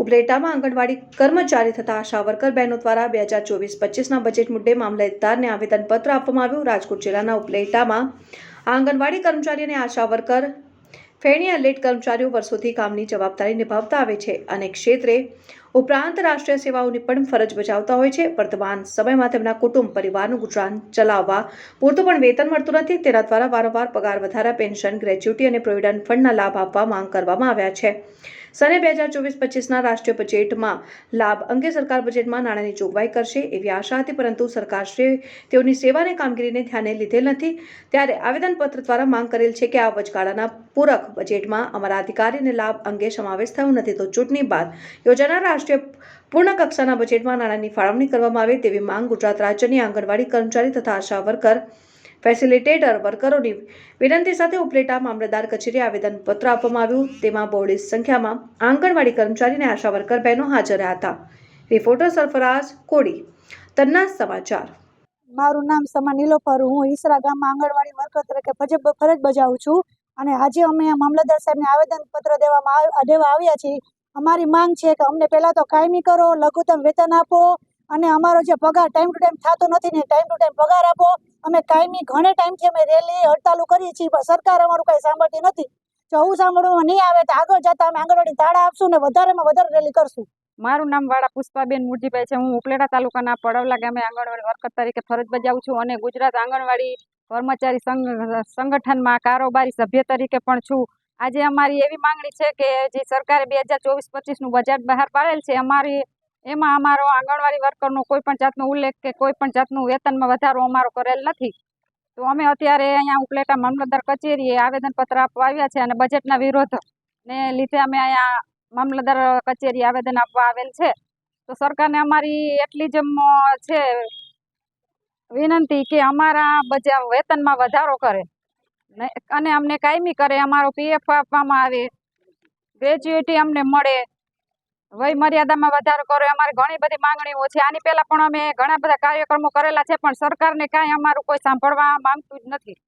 ઉપલેટામાં આંગણવાડી કર્મચારી તથા આશા વર્કર બહેનો દ્વારા 2024-25ના બજેટ મુદ્દે મામલતદારને આવેદનપત્ર આપવામાં આવ્યું। રાજકોટ જિલ્લાના ઉપલેટામાં આંગણવાડી કર્મચારી અને આશા વર્કર ફેણી એલેટ કર્મચારીઓ વર્ષોથી કામની જવાબદારી નિભાવતા આવે છે। અનેક ક્ષેત્રે ઉપરાંત રાષ્ટ્રીય સેવાઓની પણ ફરજ બજાવતા હોય છે। વર્તમાન સમયમાં તેમના કુટુંબ પરિવારનું ગુજરાન ચલાવવા પૂરતું પણ વેતન મળતું નથી। તેના દ્વારા વારંવાર પગાર વધારા, પેન્શન, ગ્રેચ્યુટી અને પ્રોવિડન્ટ ફંડના લાભ આપવા માંગ કરવામાં આવ્યા છે। સને 2024-25ના રાષ્ટ્રીય બજેટમાં લાભ અંગે સરકાર બજેટમાં નાણાંની જોગવાઈ કરશે એવી આશા હતી, પરંતુ સરકારશ્રીએ તેઓની સેવા અને કામગીરીને ધ્યાને લીધેલ નથી। ત્યારે આવેદનપત્ર દ્વારા માંગ કરેલ છે કે આ વચગાળાના પૂરક બજેટમાં અમારા અધિકારી અને લાભ અંગે સમાવેશ થયો નથી, તો ચૂંટણી બાદ યોજાનાર રાષ્ટ્રીય પૂર્ણ કક્ષાના બજેટમાં નાણાંની ફાળવણી કરવામાં આવે તેવી માંગ ગુજરાત રાજ્યની આંગણવાડી કર્મચારી તથા આશા વર્કર ફેસિલિટેટર વર્કરોની વિનંતી સાથે ઉપલેટા મામલતદાર કચેરીએ આવેદનપત્ર આપવામાં આવ્યું। તેમાં બહોળી સંખ્યામાં આંગણવાડી કર્મચારી અને આશા વર્કર બહેનો હાજર રહ્યા હતા। રિપોર્ટર સરફરાઝ કોડી, તન્ના સમાચાર। મારું નામ સમા નીલોફર, હું ઈસરા ગામમાં આંગણવાડી વર્કર તરીકે ફરજ બજાવું છું અને આજે અમે મામલતદાર સાહેબને આવેદનપત્ર દેવા આવ્યા છીએ। અમારી માંગ છે કે અમને પહેલાં તો કાયમી કરો, લઘુત્તમ વેતન આપો અને અમારો જે પગાર ટાઈમ ટુ ટાઈમ થતો નથી ને ટાઈમ ટુ ટાઈમ પગાર આપો। અમે કાયમી ઘણે ટાઈમથી અમે રેલી હડતાલો કરીએ છીએ, પણ સરકાર અમારું કંઈ સાંભળતી નથી। જો આવું સાંભળવામાં નહીં આવે તો આગળ જતાં અમે આંગણવાડી તાળા આપશું ને વધારેમાં વધારે રેલી કરશું। મારું નામ વાળા પુષ્પાબેન મુરજીભાઈ છે। હું ઉપલેટા તાલુકાના પડવલા ગામે આંગણવાડી વર્કર તરીકે ફરજ બજાવું છું અને ગુજરાત આંગણવાડી કર્મચારી સંગઠનમાં કારોબારી સભ્ય તરીકે પણ છું। આજે અમારી એવી માંગણી છે કે જે સરકારે 2024-25નું બજેટ બહાર પાડેલ છે, એમાં અમારો આંગણવાડી વર્કરનો કોઈ પણ જાતનો ઉલ્લેખ કે કોઈ પણ જાતનું વેતનમાં વધારો અમારો કરેલ નથી। તો અમે અત્યારે અહીંયા ઉપલેટા મામલતદાર કચેરીએ આવેદનપત્ર આપવા આવ્યા છે અને બજેટના વિરોધને લીધે અમે અહીંયા મામલતદાર કચેરી આવેદન આપવા આવેલ છે। તો સરકારને અમારી એટલી જ છે વિનંતી કે અમારા વેતનમાં વધારો કરે અને અમને કાયમી કરે, અમારો પીએફ આપવામાં આવે, ગ્રેચ્યુટી અમને મળે, વય મર્યાદામાં વધારો કરે। અમારી ઘણી બધી માંગણીઓ છે। આની પહેલાં પણ અમે ઘણા બધા કાર્યક્રમો કરેલા છે, પણ સરકારને કાંઈ અમારું કોઈ સાંભળવા માંગતું જ નથી।